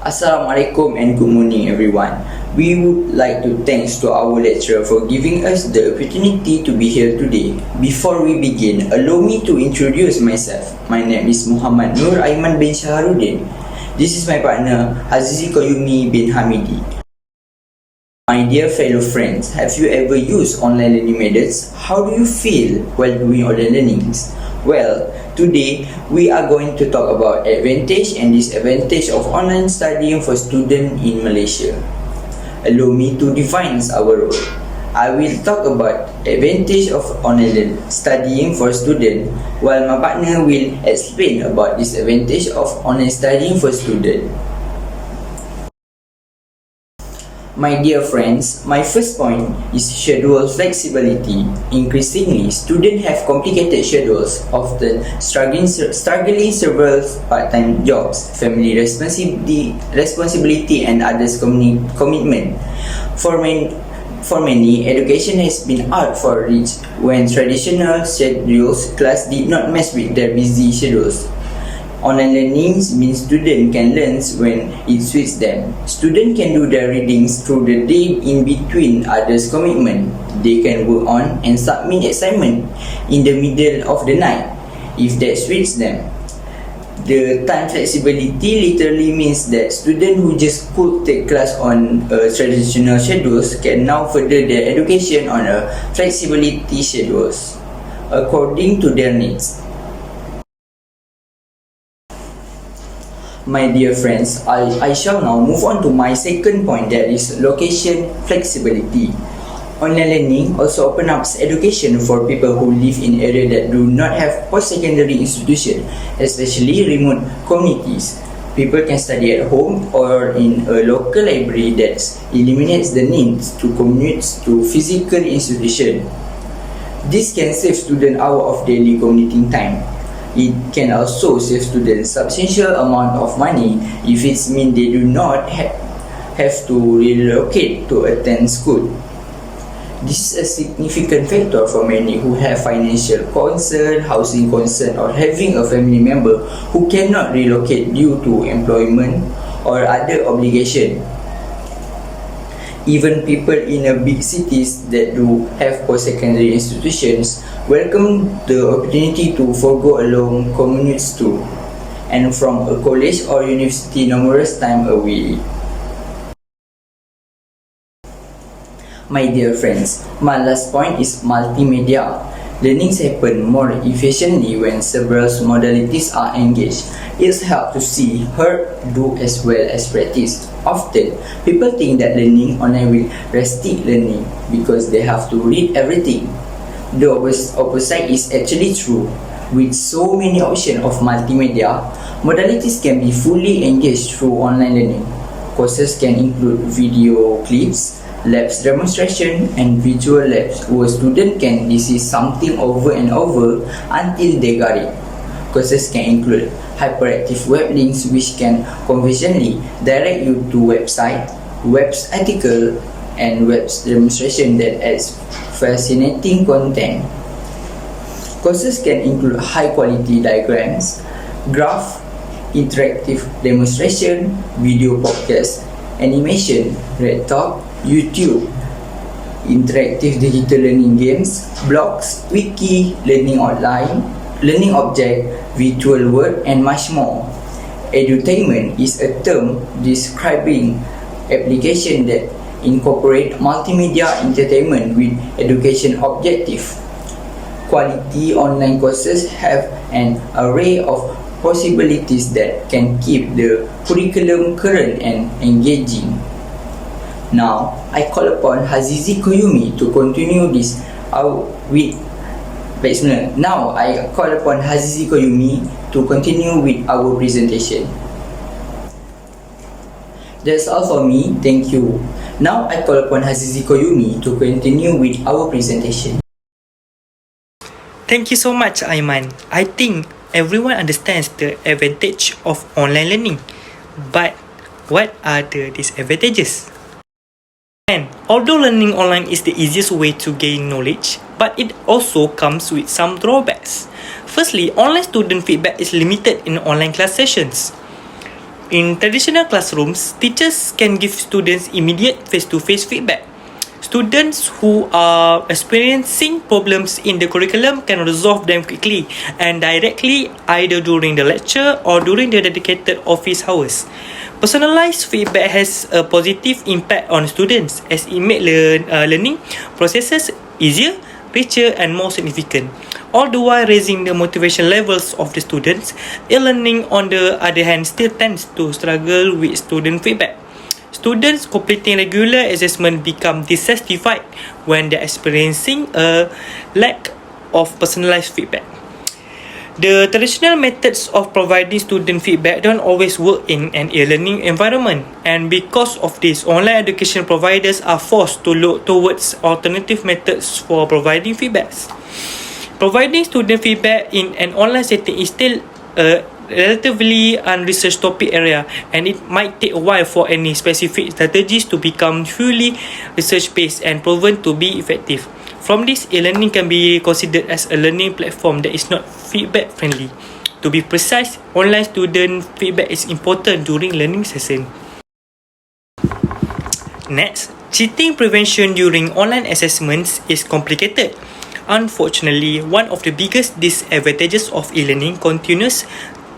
Assalamualaikum and good morning everyone. We would like to thanks to our lecturer for giving us the opportunity to be here today. Before we begin, allow me to introduce myself. My name is Muhammad Nur Aiman bin Shaharuddin. This is my partner Hazizi Qayyuumy bin Hamidy. My dear fellow friends, have you ever used online learning methods? How do you feel while doing online learnings? Well, today we are going to talk about advantage and disadvantage of online studying for students in Malaysia. Allow me to define our role. I will talk about advantage of online studying for students, while my partner will explain about disadvantage of online studying for students. My dear friends, my first point is schedule flexibility. Increasingly, students have complicated schedules, often struggling several part-time jobs, family responsibility and others commitment. For many, education has been out for reach when traditional schedules class did not match with their busy schedules. Online learning means students can learn when it suits them. Students can do their readings through the day in between others' commitment. They can work on and submit assignment in the middle of the night if that suits them. The time flexibility literally means that students who just could take class on traditional schedules can now further their education on a flexibility schedules according to their needs. My dear friends, I shall now move on to my second point, that is location flexibility. Online learning also opens up education for people who live in areas that do not have post-secondary institutions, especially remote communities. People can study at home or in a local library that eliminates the need to commute to physical institutions. This can save students hours of daily commuting time. It can also save students substantial amount of money if it means they do not have to relocate to attend school. This is a significant factor for many who have financial concern, housing concern, or having a family member who cannot relocate due to employment or other obligation. Even people in a big cities that do have post-secondary institutions welcome the opportunity to forego a long commutes to and from a college or university numerous times away. My dear friends, my last point is multimedia. Learnings happen more efficiently when several modalities are engaged. It helps to see, hear, do as well as practice. Often, people think that learning online will restrict learning because they have to read everything. The opposite is actually true. With so many options of multimedia, modalities can be fully engaged through online learning. Courses can include video clips, labs demonstration, and virtual labs where students can see something over and over until they got it. Courses can include hyperactive web links which can conveniently direct you to website, web article, and web demonstration that adds fascinating content. Courses can include high quality diagrams, graph, interactive demonstration, video podcast, animation, red talk, YouTube, interactive digital learning games, blogs, wiki, learning online, learning object, virtual world, and much more. Edutainment is a term describing application that incorporate multimedia entertainment with education objective. Quality online courses have an array of possibilities that can keep the curriculum current and engaging. Now, I call upon Hazizi Qayyuumy to continue this Now, I call upon Hazizi Qayyuumy to continue with our presentation. That's all for me. Thank you. Now, I call upon Hazizi Qayyuumy to continue with our presentation. Thank you so much, Aiman. I think everyone understands the advantage of online learning. But what are the disadvantages? And although learning online is the easiest way to gain knowledge, but it also comes with some drawbacks. Firstly, online student feedback is limited in online class sessions. In traditional classrooms, teachers can give students immediate face-to-face feedback. Students who are experiencing problems in the curriculum can resolve them quickly and directly, either during the lecture or during the dedicated office hours. Personalized feedback has a positive impact on students as it makes learning processes easier, richer and more significant. All the while raising the motivation levels of the students, e-learning on the other hand still tends to struggle with student feedback. Students completing regular assessment become dissatisfied when they're experiencing a lack of personalized feedback. The traditional methods of providing student feedback don't always work in an e-learning environment, and because of this, online education providers are forced to look towards alternative methods for providing feedbacks. Providing student feedback in an online setting is still a relatively unresearched topic area, and it might take a while for any specific strategies to become fully research-based and proven to be effective. From this, e-learning can be considered as a learning platform that is not feedback-friendly. To be precise, online student feedback is important during learning session. Next, cheating prevention during online assessments is complicated. Unfortunately, one of the biggest disadvantages of e-learning continues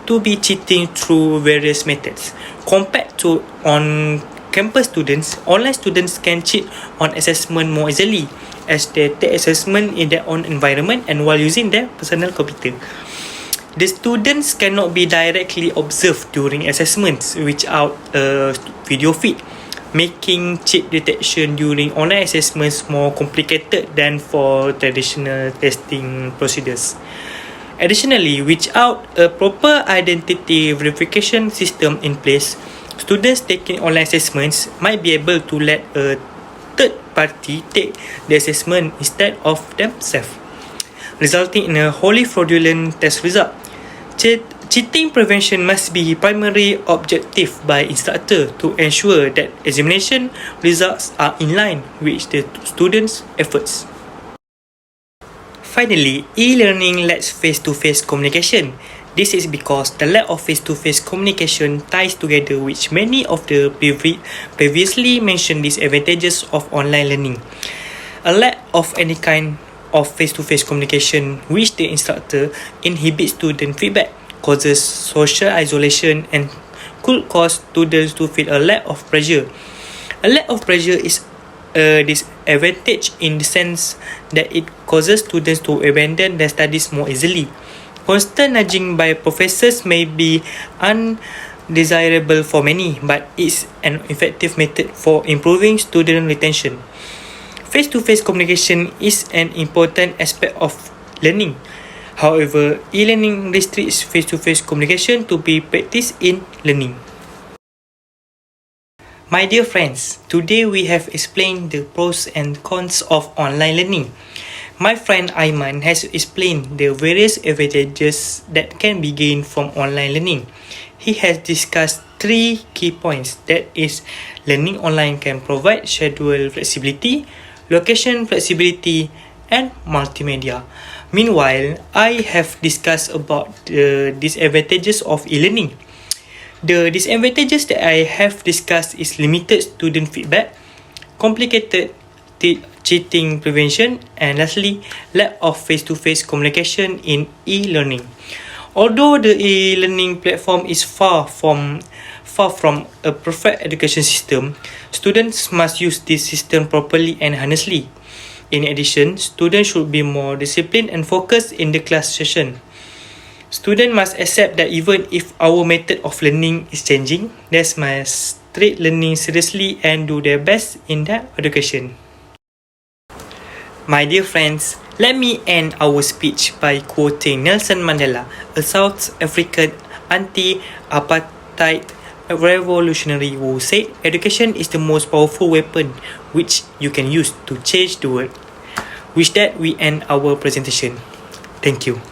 to be cheating through various methods. Compared to on-campus students, online students can cheat on assessment more easily as they take assessment in their own environment and while using their personal computer. The students cannot be directly observed during assessments without a video feed, making cheat detection during online assessments more complicated than for traditional testing procedures. Additionally, without a proper identity verification system in place, students taking online assessments might be able to let a third party take the assessment instead of themselves, resulting in a wholly fraudulent test result. Cheating prevention must be primary objective by instructor to ensure that examination results are in line with the students' efforts. Finally, e-learning lacks face-to-face communication. This is because the lack of face-to-face communication ties together with many of the previously mentioned disadvantages of online learning. A lack of any kind of face-to-face communication which the instructor inhibits student feedback, causes social isolation and could cause students to feel a lack of pressure. A lack of pressure is a disadvantage in the sense that it causes students to abandon their studies more easily. Constant nudging by professors may be undesirable for many, but is an effective method for improving student retention. Face-to-face communication is an important aspect of learning. However, e-learning restricts face-to-face communication to be practiced in learning. My dear friends, today we have explained the pros and cons of online learning. My friend Aiman has explained the various advantages that can be gained from online learning. He has discussed 3 key points, that is, learning online can provide schedule flexibility, location flexibility, and multimedia. Meanwhile, I have discussed about the disadvantages of e-learning. The disadvantages that I have discussed is limited student feedback, complicated cheating prevention, and lastly, lack of face-to-face communication in e-learning. Although the e-learning platform is far from a perfect education system, students must use this system properly and honestly. In addition, students should be more disciplined and focused in the class session. Students must accept that even if our method of learning is changing, they must treat learning seriously and do their best in their education. My dear friends, let me end our speech by quoting Nelson Mandela, a South African anti-apartheid revolutionary who said, "Education is the most powerful weapon which you can use to change the world." With that, we end our presentation. Thank you.